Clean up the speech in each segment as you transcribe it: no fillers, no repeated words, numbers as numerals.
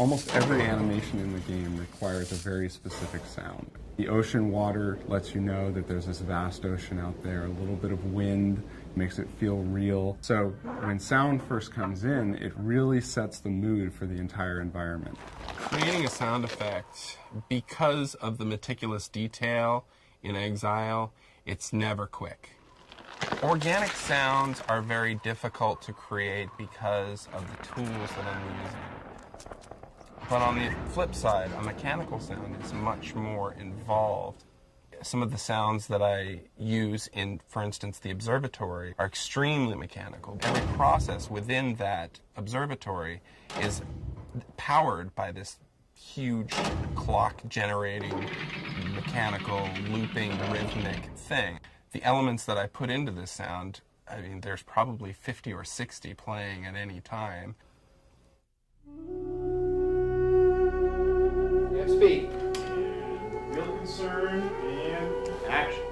Almost every animation in the game requires a very specific sound. The ocean water lets you know that there's this vast ocean out there. A little bit of wind makes it feel real. So when sound first comes in, it really sets the mood for the entire environment. Creating a sound effect, because of the meticulous detail in Exile, it's never quick. Organic sounds are very difficult to create because of the tools that I'm using. But on the flip side, a mechanical sound is much more involved. Some of the sounds that I use in, for instance, the observatory are extremely mechanical. Every process within that observatory is powered by this huge clock-generating, mechanical, looping, rhythmic thing. The elements that I put into this sound, I mean, there's probably 50 or 60 playing at any time. Speed. Real concern and action.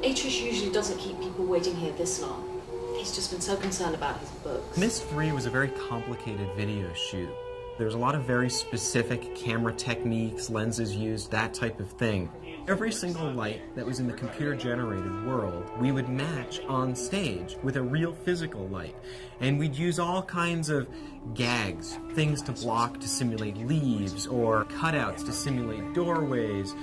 Atris usually doesn't keep people waiting here this long. He's just been so concerned about his books. Myst 3 was a very complicated video shoot. There was a lot of very specific camera techniques, lenses used, that type of thing. Every single light that was in the computer-generated world, we would match on stage with a real physical light. And we'd use all kinds of gags, things to block to simulate leaves, or cutouts to simulate doorways.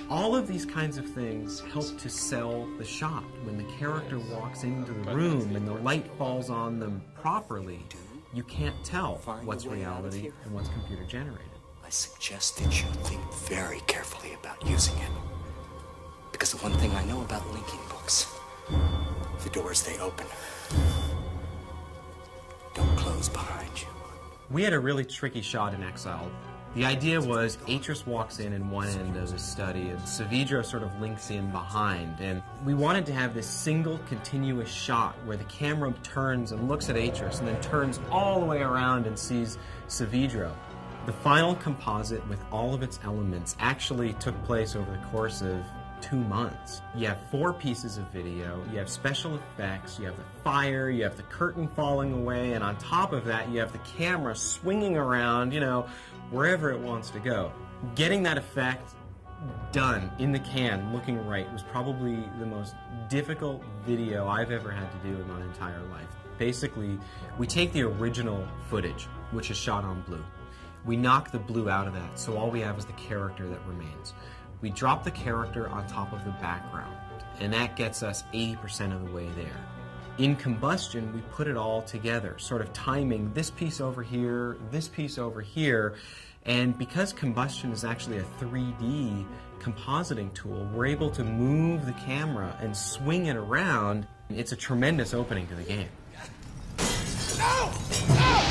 All of these kinds of things help to sell the shot. When the character walks into the room and the light falls on them properly, you can't tell what's reality and what's computer-generated. I suggest that you think very carefully about using it. Because the one thing I know about linking books, the doors they open don't close behind you. We had a really tricky shot in Exile. The idea was Atris walks in one end of his study and Savidro sort of links in behind, and we wanted to have this single continuous shot where the camera turns and looks at Atris and then turns all the way around and sees Savidro. The final composite with all of its elements actually took place over the course of 2 months. You have 4 pieces of video, you have special effects, you have the fire, you have the curtain falling away, and on top of that you have the camera swinging around, you know, wherever it wants to go. Getting that effect done in the can, looking right, was probably the most difficult video I've ever had to do in my entire life. Basically, we take the original footage, which is shot on blue. We knock the blue out of that, so all we have is the character that remains. We drop the character on top of the background, and that gets us 80% of the way there. In Combustion, we put it all together, sort of timing this piece over here, and because Combustion is actually a 3D compositing tool, we're able to move the camera and swing it around. It's a tremendous opening to the game. No! No!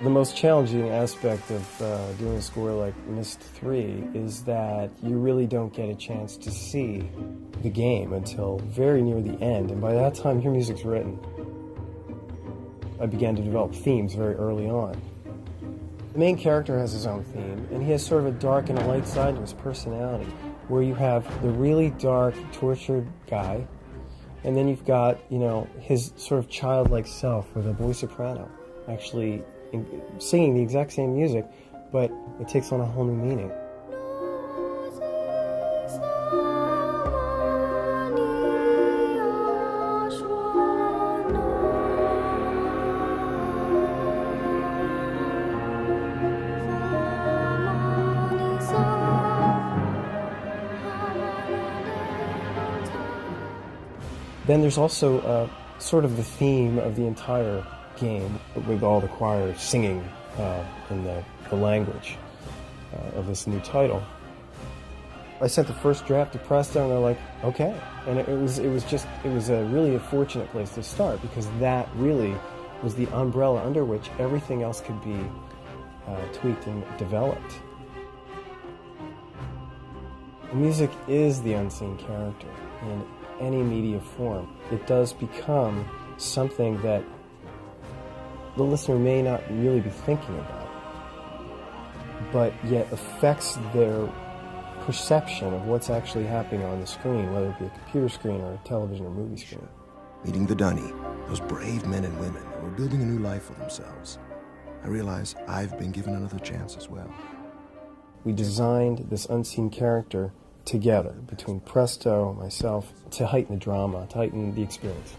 The most challenging aspect of doing a score like Myst 3 is that you really don't get a chance to see the game until very near the end, and by that time your music's written. I began to develop themes very early on. The main character has his own theme, and he has sort of a dark and a light side to his personality, where you have the really dark, tortured guy, and then you've got, you know, his sort of childlike self with a voice soprano, actually singing the exact same music, but it takes on a whole new meaning. Then there's also sort of the theme of the entire game, with all the choir singing in the language of this new title. I sent the first draft to Presto, and they're like, okay. And it was really a fortunate place to start, because that really was the umbrella under which everything else could be tweaked and developed. The music is the unseen character in any media form. It does become something that the listener may not really be thinking about. but yet affects their perception of what's actually happening on the screen, whether it be a computer screen or a television or movie screen. Meeting the Dunny, those brave men and women who are building a new life for themselves, I realize I've been given another chance as well. We designed this unseen character together, between Presto, myself, to heighten the drama, to heighten the experience.